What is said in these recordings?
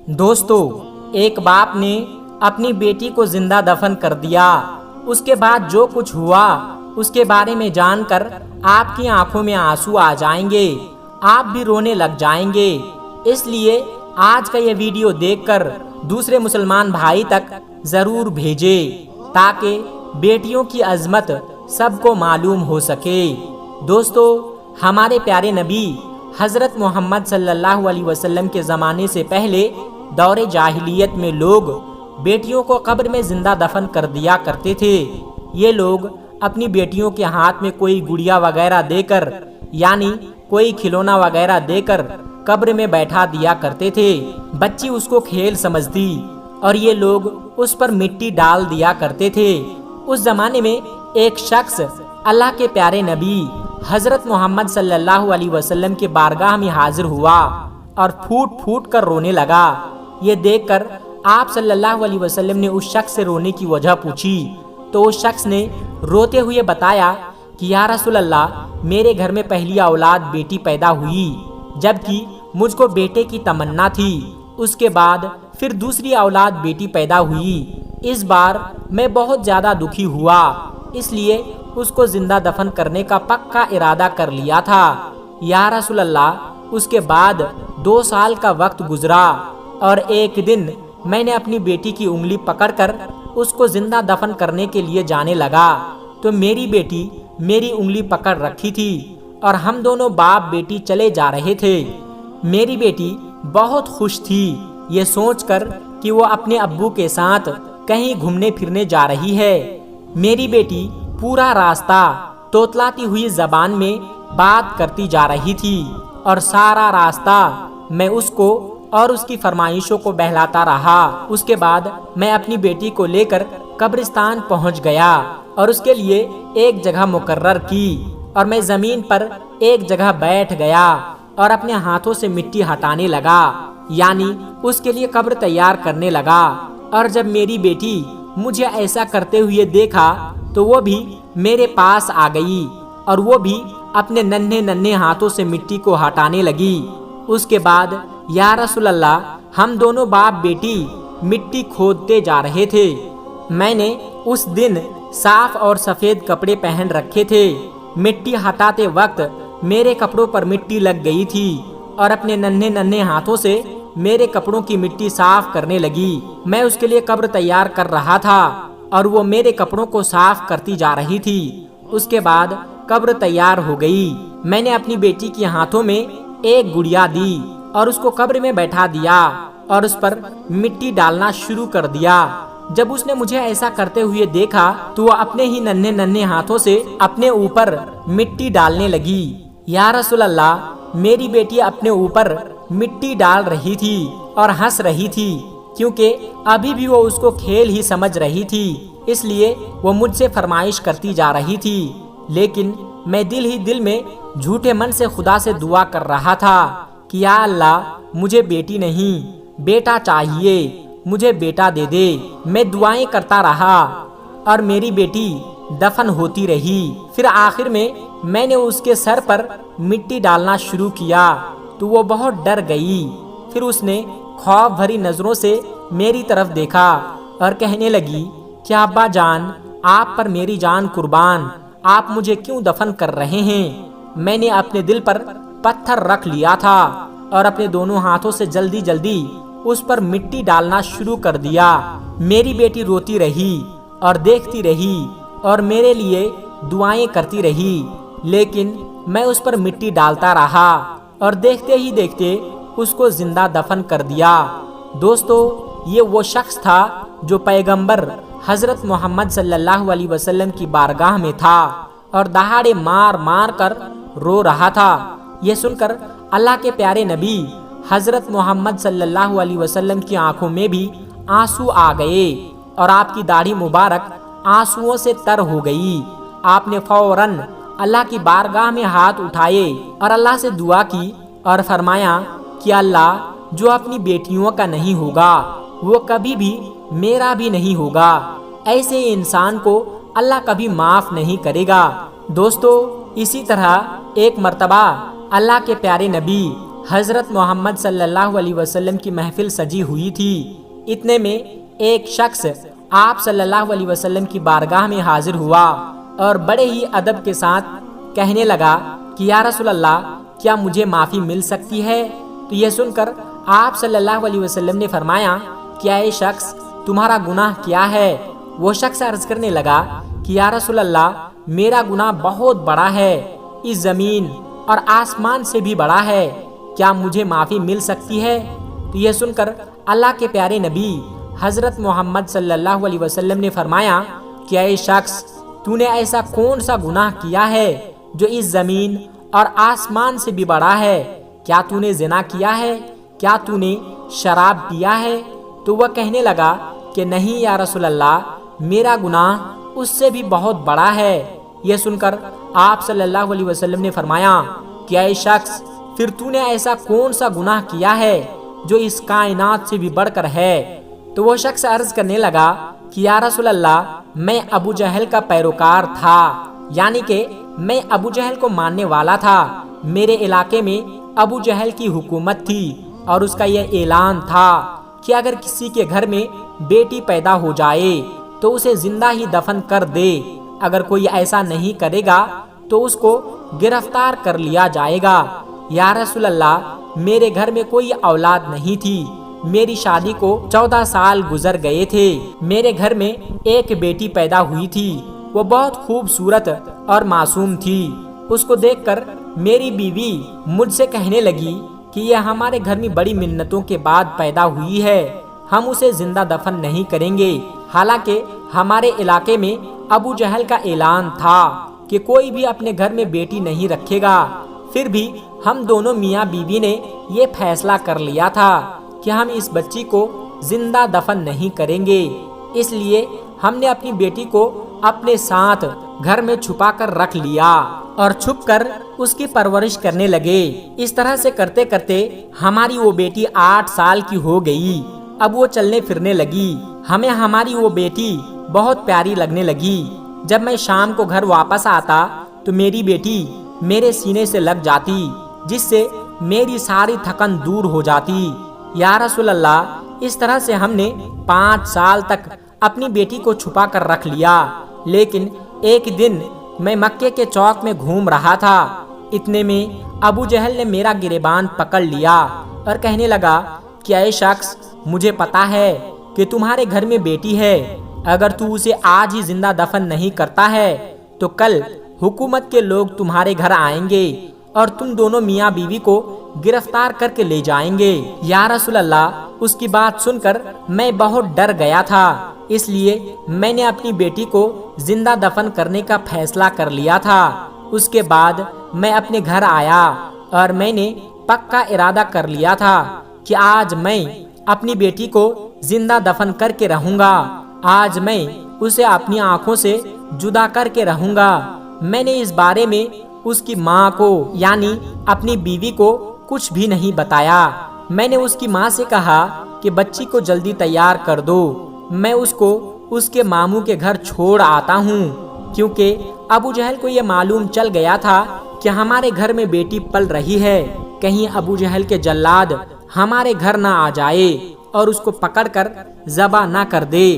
دوستو، ایک باپ نے اپنی بیٹی کو زندہ دفن کر دیا۔ اس کے بعد جو کچھ ہوا اس کے بارے میں جان کر آپ کی آنکھوں میں آنسو آ جائیں گے، آپ بھی رونے لگ جائیں گے۔ اس لیے آج کا یہ ویڈیو دیکھ کر دوسرے مسلمان بھائی تک ضرور بھیجے تاکہ بیٹیوں کی عظمت سب کو معلوم ہو سکے۔ دوستو، ہمارے پیارے نبی حضرت محمد صلی اللہ علیہ وسلم کے زمانے سے پہلے دور جاہلیت میں لوگ بیٹیوں کو قبر میں زندہ دفن کر دیا کرتے تھے۔ یہ لوگ اپنی بیٹیوں کے ہاتھ میں کوئی گڑیا وغیرہ دے کر، یعنی کوئی کھلونا وغیرہ دے کر قبر میں بیٹھا دیا کرتے تھے۔ بچی اس کو کھیل سمجھتی اور یہ لوگ اس پر مٹی ڈال دیا کرتے تھے۔ اس زمانے میں ایک شخص اللہ کے پیارے نبی حضرت محمد صلی اللہ علیہ وسلم کے بارگاہ میں حاضر ہوا اور پھوٹ پھوٹ کر رونے لگا۔ یہ دیکھ کر آپ صلی اللہ علیہ وسلم نے اس شخص سے رونے کی وجہ پوچھی تو اس شخص نے روتے ہوئے بتایا کہ یا رسول اللہ، میرے گھر میں پہلی اولاد بیٹی پیدا ہوئی، جبکہ مجھ کو بیٹے کی تمنا تھی۔ اس کے بعد پھر دوسری اولاد بیٹی پیدا ہوئی۔ اس بار میں بہت زیادہ دکھی ہوا، اس لیے اس کو زندہ دفن کرنے کا پکا ارادہ کر لیا تھا۔ یا رسول اللہ، اس کے بعد 2 سال کا وقت گزرا اور ایک دن میں نے اپنی بیٹی کی انگلی پکڑ کر اس کو زندہ دفن کرنے کے لیے جانے لگا تو میری بیٹی میری انگلی پکڑ رکھی تھی اور ہم دونوں باپ بیٹی چلے جا رہے تھے۔ میری بیٹی بہت خوش تھی یہ سوچ کر کہ وہ اپنے ابو کے ساتھ کہیں گھومنے پھرنے جا رہی ہے۔ میری بیٹی پورا راستہ توتلاتی ہوئی زبان میں بات کرتی جا رہی تھی اور سارا راستہ میں اس کو اور اس کی فرمائشوں کو بہلاتا رہا۔ اس کے بعد میں اپنی بیٹی کو لے کر قبرستان پہنچ گیا اور اس کے لیے ایک جگہ مقرر کی اور میں زمین پر ایک جگہ بیٹھ گیا اور اپنے ہاتھوں سے مٹی ہٹانے لگا، یعنی اس کے لیے قبر تیار کرنے لگا۔ اور جب میری بیٹی مجھے ایسا کرتے ہوئے دیکھا تو وہ بھی میرے پاس آ گئی اور وہ بھی اپنے ننھے ننھے ہاتھوں سے مٹی کو ہٹانے لگی۔ اس کے بعد یا رسول اللہ، ہم دونوں باپ بیٹی مٹی کھودتے جا رہے تھے۔ میں نے اس دن صاف اور سفید کپڑے پہن رکھے تھے۔ مٹی ہٹاتے وقت میرے کپڑوں پر مٹی لگ گئی تھی اور اپنے ننھے ننھے ہاتھوں سے میرے کپڑوں کی مٹی صاف کرنے لگی۔ میں اس کے لیے قبر تیار کر رہا تھا اور وہ میرے کپڑوں کو صاف کرتی جا رہی تھی۔ اس کے بعد قبر تیار ہو گئی۔ میں نے اپنی بیٹی کے ہاتھوں میں ایک گڑیا دی اور اس کو قبر میں بیٹھا دیا اور اس پر مٹی ڈالنا شروع کر دیا۔ جب اس نے مجھے ایسا کرتے ہوئے دیکھا تو وہ اپنے ہی ننھے ننھے ہاتھوں سے اپنے اوپر مٹی ڈالنے لگی۔ یا رسول اللہ، میری بیٹی اپنے اوپر مٹی ڈال رہی تھی اور ہنس رہی تھی کیونکہ ابھی بھی وہ اس کو کھیل ہی سمجھ رہی تھی، اس لیے وہ مجھ سے فرمائش کرتی جا رہی تھی۔ لیکن میں دل ہی دل میں جھوٹے من سے خدا سے دعا کر رہا تھا کہ یا اللہ، مجھے بیٹی نہیں بیٹا چاہیے، مجھے بیٹا دے دے۔ میں دعائیں کرتا رہا اور میری بیٹی دفن ہوتی رہی۔ پھر آخر میں نے اس کے سر پر مٹی ڈالنا شروع کیا تو وہ بہت ڈر گئی۔ پھر اس نے خوف بھری نظروں سے میری طرف دیکھا اور کہنے لگی کہ ابا جان، آپ پر میری جان قربان، آپ مجھے کیوں دفن کر رہے ہیں؟ میں نے اپنے دل پر پتھر رکھ لیا تھا اور اپنے دونوں ہاتھوں سے جلدی جلدی اس پر مٹی ڈالنا شروع کر دیا۔ میری بیٹی روتی رہی اور دیکھتی رہی اور میرے لیے دعائیں کرتی رہی، لیکن میں اس پر مٹی ڈالتا رہا اور دیکھتے ہی دیکھتے اس کو زندہ دفن کر دیا۔ دوستو، یہ وہ شخص تھا جو پیغمبر حضرت محمد صلی اللہ علیہ وسلم کی بارگاہ میں تھا اور دہاڑے مار مار کر رو رہا تھا۔ یہ سن کر اللہ کے پیارے نبی حضرت محمد صلی اللہ علیہ وسلم کی آنکھوں میں بھی آنسو آ گئے اور آپ کی داڑھی مبارک آنسوؤں سے تر ہو گئی۔ آپ نے فوراً اللہ کی بارگاہ میں ہاتھ اٹھائے اور اللہ سے دعا کی اور فرمایا کہ اللہ، جو اپنی بیٹیوں کا نہیں ہوگا وہ کبھی بھی میرا بھی نہیں ہوگا۔ ایسے انسان کو اللہ کبھی معاف نہیں کرے گا۔ دوستو، اسی طرح ایک مرتبہ اللہ کے پیارے نبی حضرت محمد صلی اللہ علیہ وسلم کی محفل سجی ہوئی تھی۔ اتنے میں ایک شخص آپ صلی اللہ علیہ وسلم کی بارگاہ میں حاضر ہوا اور بڑے ہی ادب کے ساتھ کہنے لگا کہ یا رسول اللہ، کیا مجھے معافی مل سکتی ہے؟ تو یہ سن کر آپ صلی اللہ علیہ وسلم نے فرمایا کہ اے شخص، تمہارا گناہ کیا ہے؟ وہ شخص عرض کرنے لگا کہ یا رسول اللہ، میرا گناہ بہت بڑا ہے، اس زمین اور آسمان سے بھی بڑا ہے، کیا مجھے معافی مل سکتی ہے؟ تو یہ سن کر اللہ کے پیارے نبی حضرت محمد صلی اللہ علیہ وسلم نے فرمایا کہ اے شخص، تو نے ایسا کون سا گناہ کیا ہے جو اس زمین اور آسمان سے بھی بڑا ہے؟ کیا تو نے زنا کیا ہے؟ کیا تو نے شراب پیا ہے؟ تو وہ کہنے لگا کہ نہیں یا رسول اللہ، میرا گناہ اس سے بھی بہت بڑا ہے۔ یہ سن کر آپ صلی اللہ علیہ وسلم نے فرمایا کہ اے شخص، پھر تو نے ایسا کون سا گناہ کیا ہے جو اس کائنات سے بھی بڑھ کر ہے؟ تو وہ شخص عرض کرنے لگا کہ یا رسول اللہ، میں ابو جہل کا پیروکار تھا، یعنی کہ میں ابو جہل کو ماننے والا تھا۔ میرے علاقے میں ابو جہل کی حکومت تھی اور اس کا یہ اعلان تھا کہ اگر کسی کے گھر میں بیٹی پیدا ہو جائے تو اسے زندہ ہی دفن کر دے، اگر کوئی ایسا نہیں کرے گا تو اس کو گرفتار کر لیا جائے گا۔ یا رسول اللہ، میرے گھر میں کوئی اولاد نہیں تھی، میری شادی کو 14 سال گزر گئے تھے۔ میرے گھر میں ایک بیٹی پیدا ہوئی تھی، وہ بہت خوبصورت اور معصوم تھی۔ اس کو دیکھ کر میری بیوی مجھ سے کہنے لگی کہ یہ ہمارے گھر میں بڑی منتوں کے بعد پیدا ہوئی ہے، ہم اسے زندہ دفن نہیں کریں گے۔ حالانکہ ہمارے علاقے میں ابو جہل کا اعلان تھا کہ کوئی بھی اپنے گھر میں بیٹی نہیں رکھے گا، پھر بھی ہم دونوں میاں بیوی نے یہ فیصلہ کر لیا تھا کہ ہم اس بچی کو زندہ دفن نہیں کریں گے۔ اس لیے ہم نے اپنی بیٹی کو اپنے ساتھ گھر میں چھپا کر رکھ لیا اور چھپ کر اس کی پرورش کرنے لگے۔ اس طرح سے کرتے کرتے ہماری وہ بیٹی 8 سال کی ہو گئی۔ اب وہ چلنے پھرنے لگی، ہمیں ہماری وہ بیٹی بہت پیاری لگنے لگی۔ جب میں شام کو گھر واپس آتا تو میری بیٹی میرے سینے سے لگ جاتی، جس سے میری ساری تھکن دور ہو جاتی۔ یا رسول اللہ، اس طرح سے ہم نے 5 سال تک اپنی بیٹی کو چھپا کر رکھ لیا۔ لیکن ایک دن میں مکے کے چوک میں گھوم رہا تھا، اتنے میں ابو جہل نے میرا گریبان پکڑ لیا اور کہنے لگا کہ اے شخص، مجھے پتا ہے کہ تمہارے گھر میں بیٹی ہے، اگر تو اسے آج ہی زندہ دفن نہیں کرتا ہے تو کل حکومت کے لوگ تمہارے گھر آئیں گے اور تم دونوں میاں بیوی کو گرفتار کر کے لے جائیں گے۔ یا رسول اللہ، اس کی بات سن کر میں بہت ڈر گیا تھا، اس لیے میں نے اپنی بیٹی کو زندہ دفن کرنے کا فیصلہ کر لیا تھا۔ اس کے بعد میں اپنے گھر آیا اور میں نے پکا ارادہ کر لیا تھا کہ آج میں اپنی بیٹی کو زندہ دفن کر کے رہوں گا، آج میں اسے اپنی آنکھوں سے جدا کر کے رہوں گا۔ میں نے اس بارے میں اس کی ماں کو یعنی اپنی بیوی کو کچھ بھی نہیں بتایا۔ میں نے اس کی ماں سے کہا کہ بچی کو جلدی تیار کر دو، میں اس کو اس کے ماموں کے گھر چھوڑ آتا ہوں، کیونکہ ابو جہل کو یہ معلوم چل گیا تھا کہ ہمارے گھر میں بیٹی پل رہی ہے، کہیں ابو جہل کے جلاد ہمارے گھر نہ آ جائے اور اس کو پکڑ کر ذبح نہ کر دے۔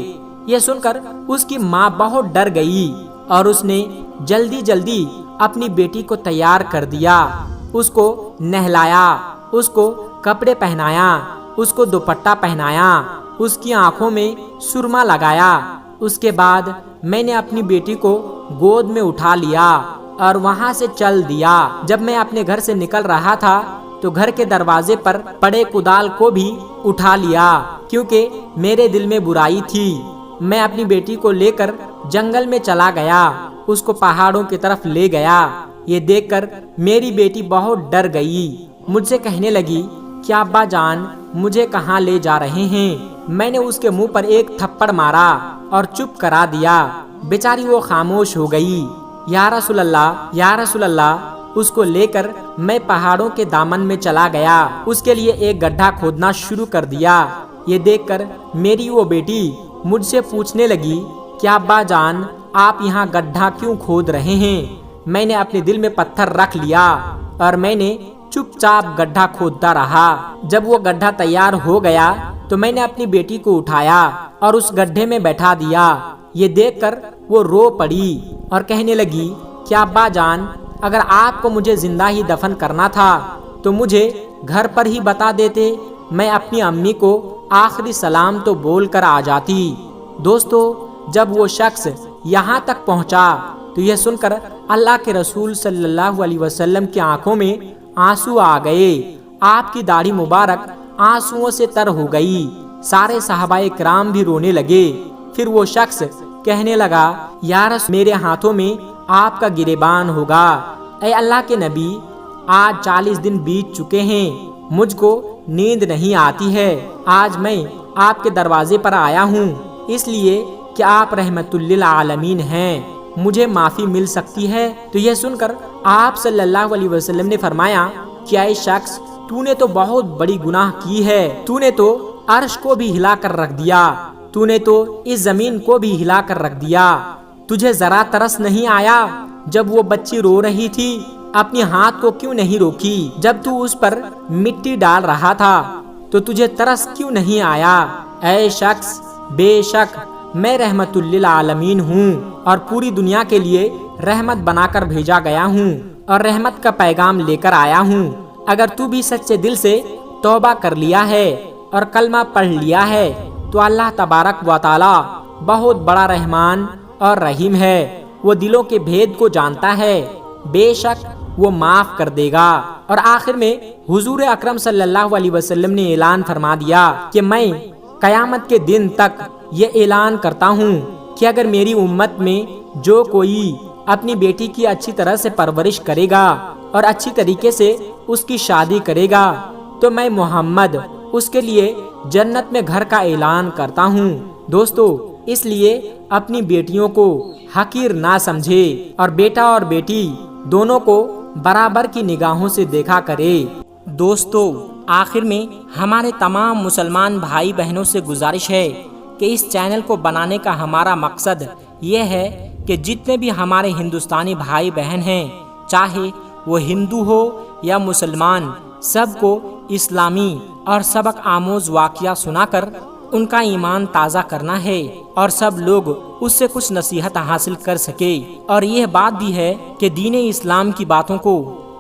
یہ سن کر اس کی ماں بہت ڈر گئی اور اس نے جلدی جلدی اپنی بیٹی کو تیار کر دیا، اس کو نہلایا، اس کو کپڑے پہنایا، اس کو دوپٹہ پہنایا، اس کی آنکھوں میں سرما لگایا۔ اس کے بعد میں نے اپنی بیٹی کو گود میں اٹھا لیا اور وہاں سے چل دیا۔ جب میں اپنے گھر سے نکل رہا تھا تو گھر کے دروازے پر پڑے کدال کو بھی اٹھا لیا، کیونکہ میرے دل میں برائی تھی۔ میں اپنی بیٹی کو لے کر جنگل میں چلا گیا، اس کو پہاڑوں کی طرف لے گیا۔ یہ دیکھ کر میری بیٹی بہت ڈر گئی، مجھ سے کہنے لگی کہ ابا جان مجھے کہاں لے جا رہے ہیں؟ میں نے اس کے منہ پر ایک تھپڑ مارا اور چپ کرا دیا، بیچاری وہ خاموش ہو گئی۔ یا رسول اللہ، یا رسول اللہ، اس کو لے کر میں پہاڑوں کے دامن میں چلا گیا، اس کے لیے ایک گڈھا کھودنا شروع کر دیا۔ یہ دیکھ کر میری وہ بیٹی مجھ سے پوچھنے لگی کہ ابا جان آپ یہاں گڈھا کیوں کھود رہے ہیں؟ میں نے اپنے دل میں پتھر رکھ لیا اور میں نے چپ چاپ گڈھا کھودتا رہا۔ جب وہ گڈھا تیار ہو گیا تو میں نے اپنی بیٹی کو اٹھایا اور اس گڈھے میں بیٹھا دیا۔ یہ دیکھ کر وہ رو پڑی اور کہنے لگی کہ ابا جان، اگر آپ کو مجھے زندہ ہی دفن کرنا تھا تو مجھے گھر پر ہی بتا دیتے، میں اپنی امی کو آخری سلام تو بول کر آ جاتی۔ دوستو، جب وہ شخص یہاں تک پہنچا تو یہ سن کر اللہ کے رسول صلی اللہ علیہ وسلم کی آنکھوں میں آنسو آ گئے۔ آپ کی داڑھی مبارک آنسوؤں سے تر ہو گئی۔ سارے صحابہ کرام بھی رونے لگے۔ پھر وہ شخص کہنے لگا، یا رسول، میرے ہاتھوں میں آپ کا گریبان ہوگا۔ اے اللہ کے نبی، آج 40 دن بیت چکے ہیں، مجھ کو نیند نہیں آتی ہے۔ آج میں آپ کے دروازے پر آیا ہوں اس لیے کہ آپ رحمت للعالمین ہیں، مجھے معافی مل سکتی ہے؟ تو یہ سن کر آپ صلی اللہ علیہ وسلم نے فرمایا کہ اے شخص، تو نے تو بہت بڑی گناہ کی ہے، تو نے تو عرش کو بھی ہلا کر رکھ دیا، تو نے تو اس زمین کو بھی ہلا کر رکھ دیا۔ تجھے ذرا ترس نہیں آیا جب وہ بچی رو رہی تھی؟ اپنی ہاتھ کو کیوں نہیں روکی؟ جب تو اس پر مٹی ڈال رہا تھا تو تجھے ترس کیوں نہیں آیا؟ اے شخص، بے شک میں رحمت للعالمین ہوں اور پوری دنیا کے لیے رحمت بنا کر بھیجا گیا ہوں اور رحمت کا پیغام لے کر آیا ہوں۔ اگر تو بھی سچے دل سے توبہ کر لیا ہے اور کلمہ پڑھ لیا ہے تو اللہ تبارک و تعالی بہت بڑا رحمان اور رحیم ہے، وہ دلوں کے بھید کو جانتا ہے، بے شک وہ معاف کر دے گا۔ اور آخر میں حضور اکرم صلی اللہ علیہ وسلم نے اعلان فرما دیا کہ میں قیامت کے دن تک یہ اعلان کرتا ہوں کہ اگر میری امت میں جو کوئی اپنی بیٹی کی اچھی طرح سے پرورش کرے گا اور اچھی طریقے سے اس کی شادی کرے گا تو میں محمد اس کے لیے جنت میں گھر کا اعلان کرتا ہوں۔ دوستو، اس لیے اپنی بیٹیوں کو حقیر نہ سمجھے اور بیٹا اور بیٹی دونوں کو برابر کی نگاہوں سے دیکھا کرے۔ دوستو، آخر میں ہمارے تمام مسلمان بھائی بہنوں سے گزارش ہے کہ اس چینل کو بنانے کا ہمارا مقصد یہ ہے کہ جتنے بھی ہمارے ہندوستانی بھائی بہن ہیں، چاہے وہ ہندو ہو یا مسلمان، سب کو اسلامی اور سبق آموز واقعہ سنا کر ان کا ایمان تازہ کرنا ہے اور سب لوگ اس سے کچھ نصیحت حاصل کر سکے۔ اور یہ بات بھی ہے کہ دین اسلام کی باتوں کو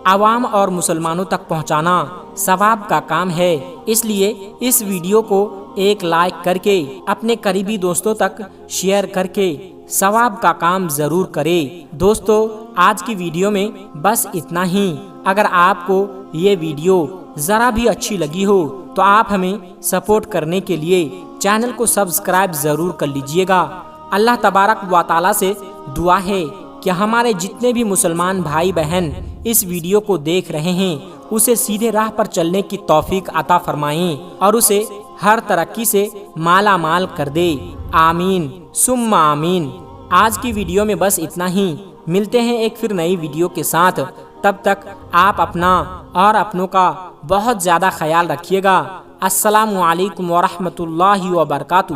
عوام اور مسلمانوں تک پہنچانا ثواب کا کام ہے، اس لیے اس ویڈیو کو ایک لائک کر کے اپنے قریبی دوستوں تک شیئر کر کے ثواب کا کام ضرور کرے۔ دوستو، آج کی ویڈیو میں بس اتنا ہی۔ اگر آپ کو یہ ویڈیو ذرا بھی اچھی لگی ہو تو آپ ہمیں سپورٹ کرنے کے لیے چینل کو سبسکرائب ضرور کر لیجئے گا۔ اللہ تبارک و تعالی سے دعا ہے کہ ہمارے جتنے بھی مسلمان بھائی بہن اس ویڈیو کو دیکھ رہے ہیں اسے سیدھے راہ پر چلنے کی توفیق عطا فرمائیں اور اسے ہر ترقی سے مالا مال کر دے۔ آمین ثم آمین۔ آج کی ویڈیو میں بس اتنا ہی، ملتے ہیں ایک پھر نئی ویڈیو کے ساتھ۔ تب تک آپ اپنا اور اپنوں کا بہت زیادہ خیال رکھیے گا۔ السلام علیکم ورحمۃ اللہ وبرکاتہ۔